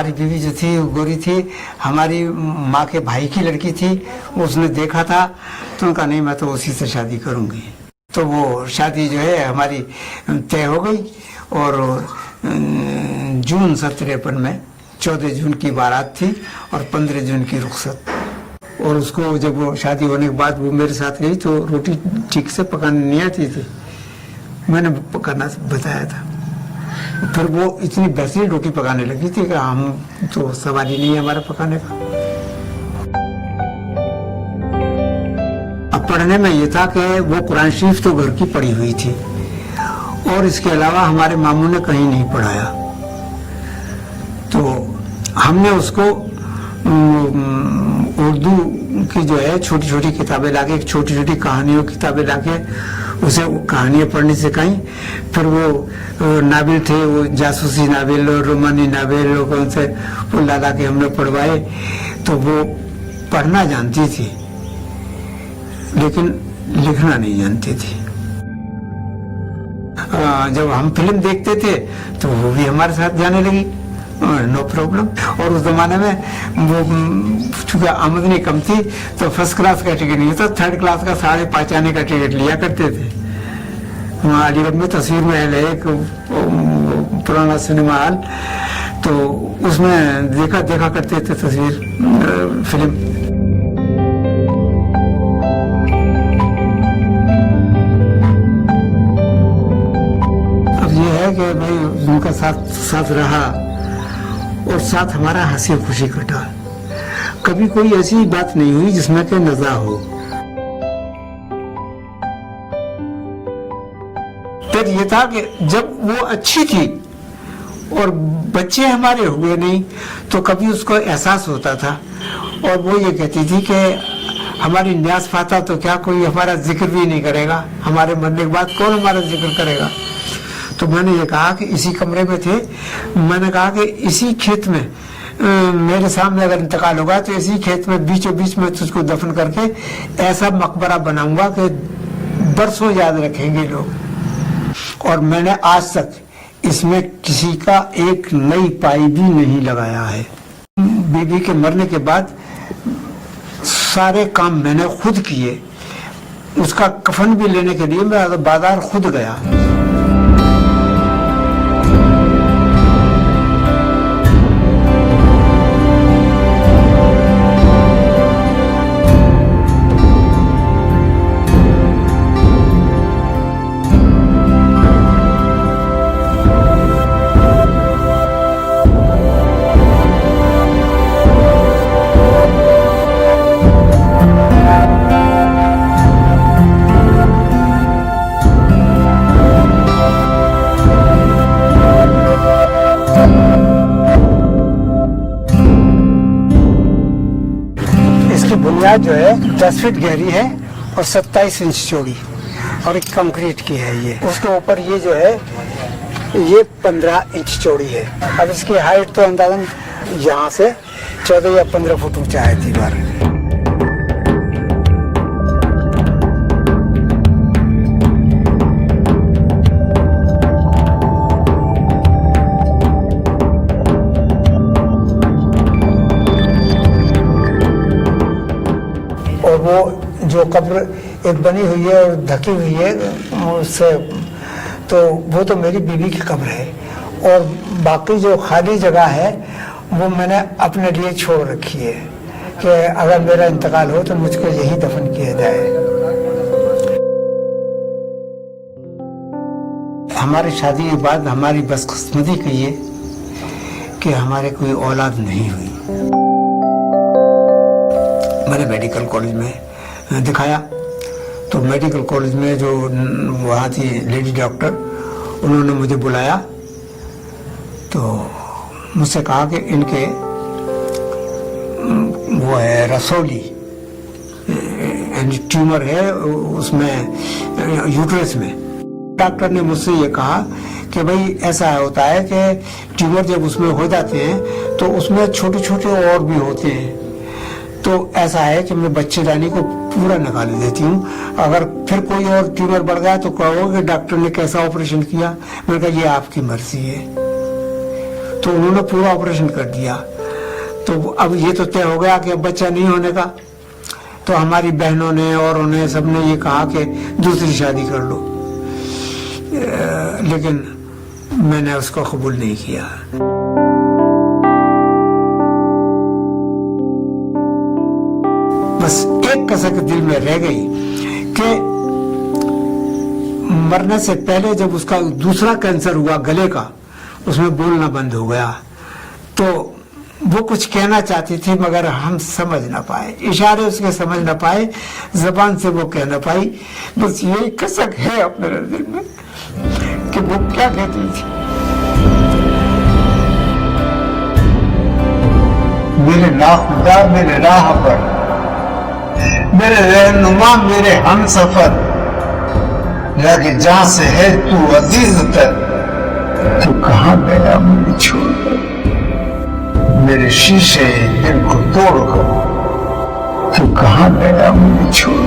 हमारी बीवी जो थी वो गोरी थी, हमारी माँ के भाई की लड़की थी, उसने देखा था तो उनका नहीं मैं तो उसी से शादी करूँगी। तो वो शादी जो है हमारी तय हो गई और जून 1953 में 14 जून की बारात थी और 15 जून की रुखसत। और उसको जब वो शादी होने के बाद वो मेरे साथ गई तो रोटी ठीक से पकाने नहीं आती थी, मैंने पकाना बताया था। फिर वो इतनी बेहतरीन रोटी पकाने लगी थी कि हम तो सवाल ही नहीं है हमारा पकाने का। अब पढ़ने में ये था कि वो कुरान शरीफ तो घर की पढ़ी हुई थी और इसके अलावा हमारे मामू ने कहीं नहीं पढ़ाया। तो हमने उसको उर्दू की जो है छोटी छोटी किताबें लाके, छोटी छोटी कहानियों की किताबें लाके उसे कहानियाँ पढ़नी सिखाई। फिर वो नावल थे, वो जासूसी नावल और रोमानी नावल कौन से वो ला के हमने पढ़वाए। तो वो पढ़ना जानती थी लेकिन लिखना नहीं जानती थी। जब हम फिल्म देखते थे तो वो भी हमारे साथ जाने लगी, नो प्रॉब्लम। और उस जमाने में वो चूंकि आमदनी कम थी तो फर्स्ट क्लास का टिकट नहीं था, थर्ड क्लास का 5.5 आने का टिकट लिया करते थे। वहाँ अलीगढ़ में तस्वीर महल है एक पुराना सिनेमा हॉल, तो उसमें देखा करते थे तस्वीर फिल्म। अब ये है कि भाई उनका साथ रहा और साथ हमारा हंसी खुशी कटा। कभी कोई ऐसी बात नहीं हुई जिसमें कि नज़ा हो। फिर ये था कि जब वो अच्छी थी और बच्चे हमारे हुए नहीं तो कभी उसको एहसास होता था और वो ये कहती थी कि हमारी न्यास फाता तो क्या कोई हमारा जिक्र भी नहीं करेगा, हमारे मरने के बाद कौन हमारा जिक्र करेगा। तो मैंने ये कहा कि इसी कमरे में थे, मैंने कहा कि इसी खेत में मेरे सामने अगर इंतकाल होगा तो इसी खेत में बीचों बीच में तुझको दफन करके ऐसा मकबरा बनाऊंगा कि बरसों याद रखेंगे लोग। और मैंने आज तक इसमें किसी का एक नई पाई भी नहीं लगाया है। बीबी के मरने के बाद सारे काम मैंने खुद किए। उसका कफन भी लेने के लिए मैं बाजार खुद गया। बुनियाद जो है 10 फीट गहरी है और 27 इंच चौड़ी और एक कंक्रीट की है ये। उसके ऊपर ये जो है ये 15 इंच चौड़ी है। अब इसकी हाइट तो अंदाजन यहाँ से 14 या 15 फुट ऊंचा है दीवार। और वो जो कब्र एक बनी हुई है और ढकी हुई है उससे, तो वो तो मेरी बीवी की कब्र है। और बाकी जो खाली जगह है वो मैंने अपने लिए छोड़ रखी है कि अगर मेरा इंतकाल हो तो मुझको यही दफन किया जाए। हमारी शादी के बाद हमारी बदकिस्मती कही है कि हमारे कोई औलाद नहीं हुई। मैंने मेडिकल कॉलेज में दिखाया तो मेडिकल कॉलेज में जो वहाँ थी लेडी डॉक्टर, उन्होंने मुझे बुलाया तो मुझसे कहा कि इनके वो है रसौली ट्यूमर है उसमें यूट्रस में। डॉक्टर ने मुझसे ये कहा कि भाई ऐसा होता है कि ट्यूमर जब उसमें हो जाते हैं तो उसमें छोटे छोटे और भी होते हैं, तो ऐसा है कि मैं बच्चेदानी को पूरा निकाल देती हूँ। अगर फिर कोई और ट्यूमर बढ़ गया तो कहोगे कि डॉक्टर ने कैसा ऑपरेशन किया। मैंने कहा ये आपकी मर्जी है। तो उन्होंने पूरा ऑपरेशन कर दिया। तो अब ये तो तय हो गया कि अब बच्चा नहीं होने का। तो हमारी बहनों ने और उन्हें सबने ये कहा कि दूसरी शादी कर लो, लेकिन मैंने उसको कबूल नहीं किया। बस एक कसक दिल में रह गई कि मरने से पहले जब उसका दूसरा कैंसर हुआ गले का, उसमें बोलना बंद हो गया। तो वो कुछ कहना चाहती थी मगर हम समझ ना पाए, इशारे उसके समझ ना पाए, जबान से वो कह ना पाई। बस यही कसक है अपने दिल में कि वो क्या कहती थी। मेरे नाखुदा मेरे राह पर, मेरे रहनुमा मेरे हम सफर, लगे जहां से है तू अजीज तक, तू कहां गया मुझे छोड़कर, मेरे शीशे दिल को तोड़कर, तू कहां गया मुझे छोड़।